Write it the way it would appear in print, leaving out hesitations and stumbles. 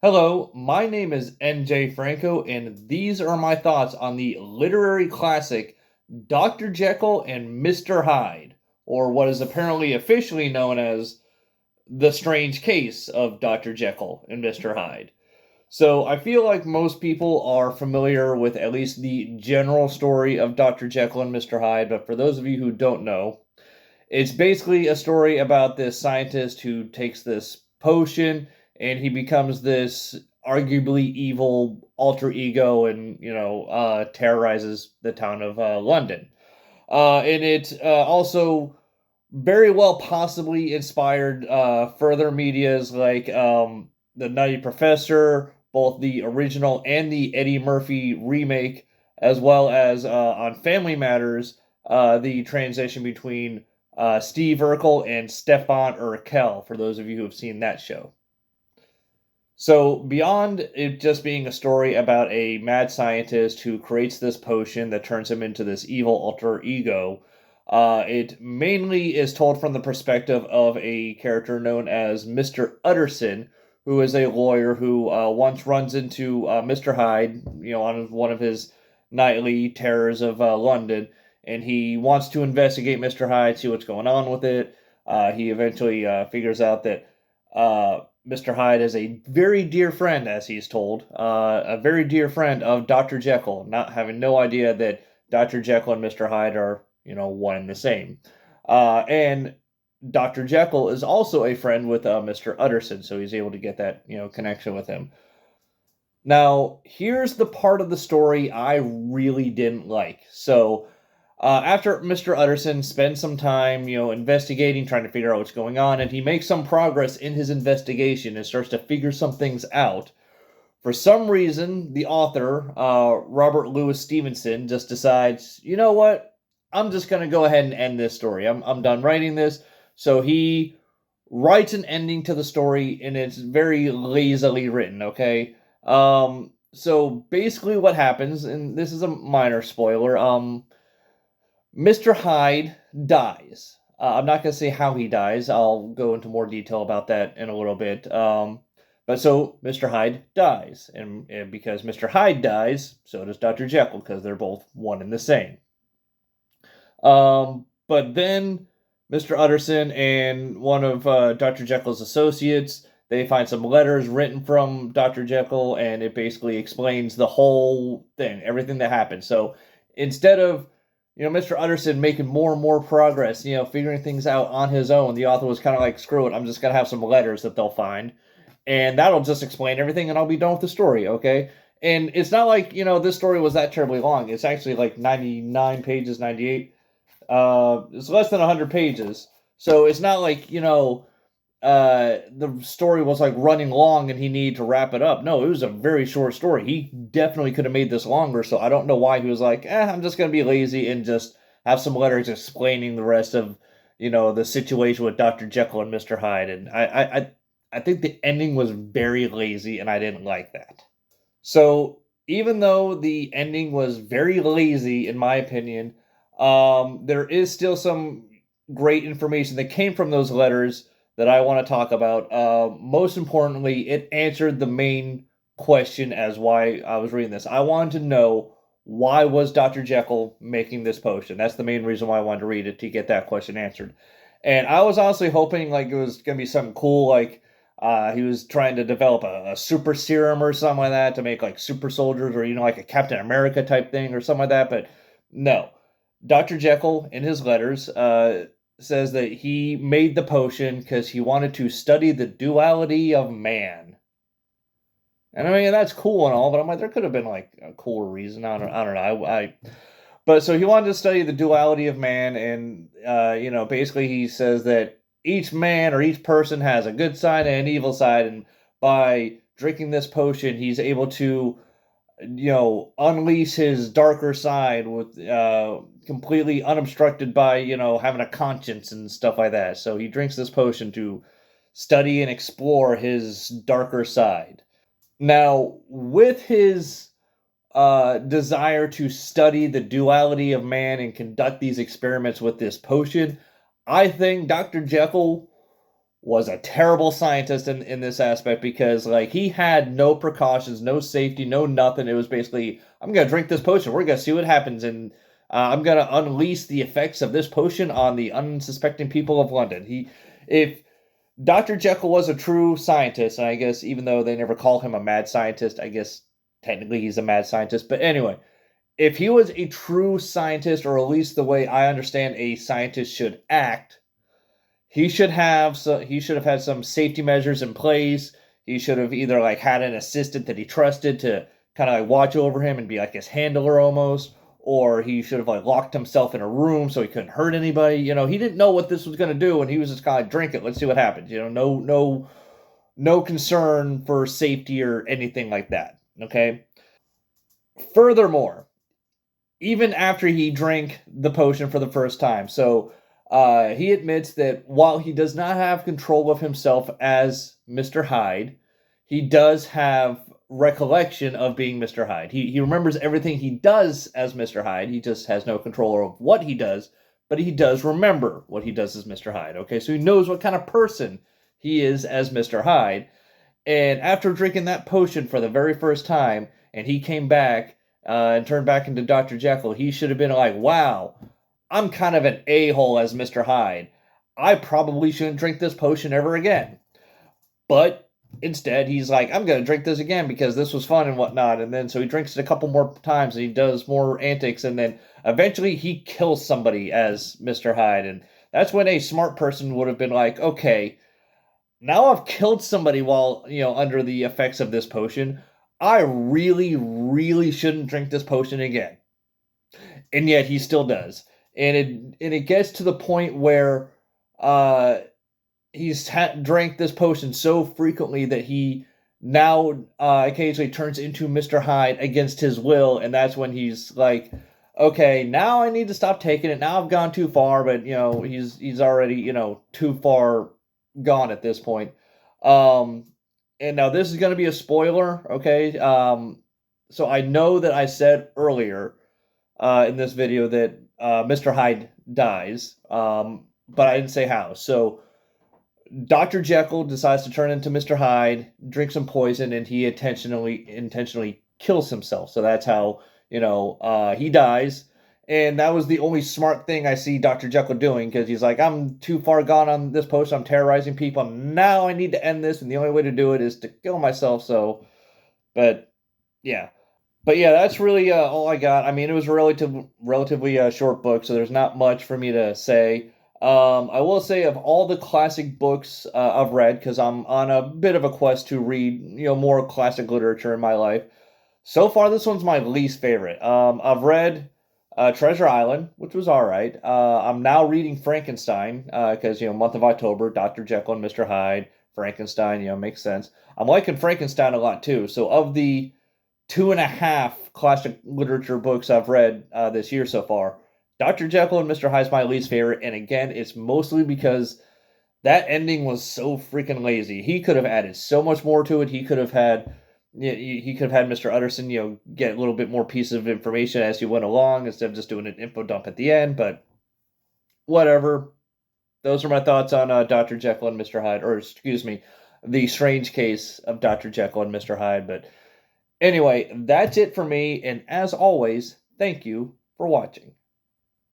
Hello, my name is NJ Franco, and these are my thoughts on the literary classic Dr. Jekyll and Mr. Hyde, or what is apparently officially known as The Strange Case of Dr. Jekyll and Mr. Hyde. So, I feel like most people are familiar with at least the general story of Dr. Jekyll and Mr. Hyde, but for those of you who don't know, it's basically a story about this scientist who takes this potion and he becomes this arguably evil alter ego and, terrorizes the town of London. And it also very well possibly inspired further medias like The Nutty Professor, both the original and the Eddie Murphy remake, as well as on Family Matters, the transition between Steve Urkel and Stefan Urkel, for those of you who have seen that show. So, beyond it just being a story about a mad scientist who creates this potion that turns him into this evil alter ego, it mainly is told from the perspective of a character known as Mr. Utterson, who is a lawyer who once runs into Mr. Hyde, on one of his nightly terrors of London, and he wants to investigate Mr. Hyde, see what's going on with it. He eventually figures out that Mr. Hyde is a very dear friend, as he's told, a very dear friend of Dr. Jekyll, not having no idea that Dr. Jekyll and Mr. Hyde are, one and the same. And Dr. Jekyll is also a friend with Mr. Utterson, so he's able to get that, connection with him. Now, here's the part of the story I really didn't like. So, after Mr. Utterson spends some time, investigating, trying to figure out what's going on, and he makes some progress in his investigation and starts to figure some things out. For some reason, the author, Robert Louis Stevenson, just decides, you know what? I'm just going to go ahead and end this story. I'm done writing this. So he writes an ending to the story, and it's very lazily written, okay? So basically what happens, and this is a minor spoiler, Mr. Hyde dies. I'm not going to say how he dies. I'll go into more detail about that in a little bit. But so Mr. Hyde dies. And because Mr. Hyde dies, so does Dr. Jekyll, because they're both one and the same. But then Mr. Utterson and one of Dr. Jekyll's associates, they find some letters written from Dr. Jekyll, and it basically explains the whole thing, everything that happened. So instead of Mr. Utterson making more and more progress, figuring things out on his own, the author was kind of like, screw it, I'm just going to have some letters that they'll find, and that'll just explain everything, and I'll be done with the story, okay? And it's not like, this story was that terribly long. It's actually like 99 pages, 98. It's less than 100 pages. So it's not like, the story was like running long and he needed to wrap it up. No, it was a very short story. He definitely could have made this longer, so I don't know why he was like, I'm just going to be lazy and just have some letters explaining the rest of, the situation with Dr. Jekyll and Mr. Hyde. And I think the ending was very lazy and I didn't like that. So even though the ending was very lazy, in my opinion, there is still some great information that came from those letters that I want to talk about. Most importantly, it answered the main question as why I was reading this. I wanted to know, why was Dr. Jekyll making this potion? That's the main reason why I wanted to read it, to get that question answered. And I was honestly hoping like it was gonna be something cool, like he was trying to develop a super serum or something like that to make like super soldiers, or like a Captain America type thing or something like that. But no, Dr. Jekyll in his letters says that he made the potion because he wanted to study the duality of man. And I mean, that's cool and all, but I'm like, there could have been like a cooler reason. I don't know. But so he wanted to study the duality of man, and basically he says that each man or each person has a good side and an evil side, and by drinking this potion, he's able to unleash his darker side with completely unobstructed by having a conscience and stuff like that. So he drinks this potion to study and explore his darker side. Now, with his desire to study the duality of man and conduct these experiments with this potion, I think Dr. Jekyll was a terrible scientist in this aspect because like he had no precautions, no safety, no nothing. It was basically, I'm gonna drink this potion. We're gonna see what happens, and I'm gonna unleash the effects of this potion on the unsuspecting people of London. If Dr. Jekyll was a true scientist, and I guess even though they never call him a mad scientist, I guess technically he's a mad scientist. But anyway, if he was a true scientist, or at least the way I understand a scientist should act, he should have had some safety measures in place. He should have either like had an assistant that he trusted to kind of like watch over him and be like his handler almost, or he should have like locked himself in a room so he couldn't hurt anybody. He didn't know what this was going to do, and he was just kind of like, drink it, let's see what happens. No concern for safety or anything like that. Okay. Furthermore, even after he drank the potion for the first time. So he admits that while he does not have control of himself as Mr. Hyde, he does have recollection of being Mr. Hyde. He remembers everything he does as Mr. Hyde. He just has no control of what he does, but he does remember what he does as Mr. Hyde. Okay, so he knows what kind of person he is as Mr. Hyde. And after drinking that potion for the very first time, and he came back and turned back into Dr. Jekyll, he should have been like, wow, I'm kind of an a-hole as Mr. Hyde. I probably shouldn't drink this potion ever again. But instead, he's like, I'm going to drink this again because this was fun and whatnot. And then so he drinks it a couple more times and he does more antics. And then eventually he kills somebody as Mr. Hyde. And that's when a smart person would have been like, okay, now I've killed somebody while, under the effects of this potion. I really, really shouldn't drink this potion again. And yet he still does. And it gets to the point where he's drank this potion so frequently that he now occasionally turns into Mr. Hyde against his will, and that's when he's like, okay, now I need to stop taking it. Now I've gone too far, but he's already too far gone at this point. And now this is going to be a spoiler, okay? So I know that I said earlier in this video that Mr. Hyde dies, but I didn't say how. So Dr. Jekyll decides to turn into Mr. Hyde, drinks some poison, and he intentionally kills himself. So that's how he dies. And that was the only smart thing I see Dr. Jekyll doing, because he's like, I'm too far gone on this potion. I'm terrorizing people. Now I need to end this, and the only way to do it is to kill myself. So, but yeah. But yeah, that's really all I got. I mean, it was a relatively short book, so there's not much for me to say. I will say of all the classic books I've read, because I'm on a bit of a quest to read, more classic literature in my life. So far, this one's my least favorite. I've read Treasure Island, which was all right. I'm now reading Frankenstein because month of October, Dr. Jekyll and Mr. Hyde, Frankenstein, makes sense. I'm liking Frankenstein a lot too. So of the 2.5 classic literature books I've read this year so far, Dr. Jekyll and Mr. Hyde is my least favorite, and again, it's mostly because that ending was so freaking lazy. He could have added so much more to it. He could have had Mr. Utterson, get a little bit more pieces of information as he went along instead of just doing an info dump at the end. But whatever. Those are my thoughts on Dr. Jekyll and Mr. Hyde, or excuse me, the strange case of Dr. Jekyll and Mr. Hyde. But anyway, that's it for me. And as always, thank you for watching.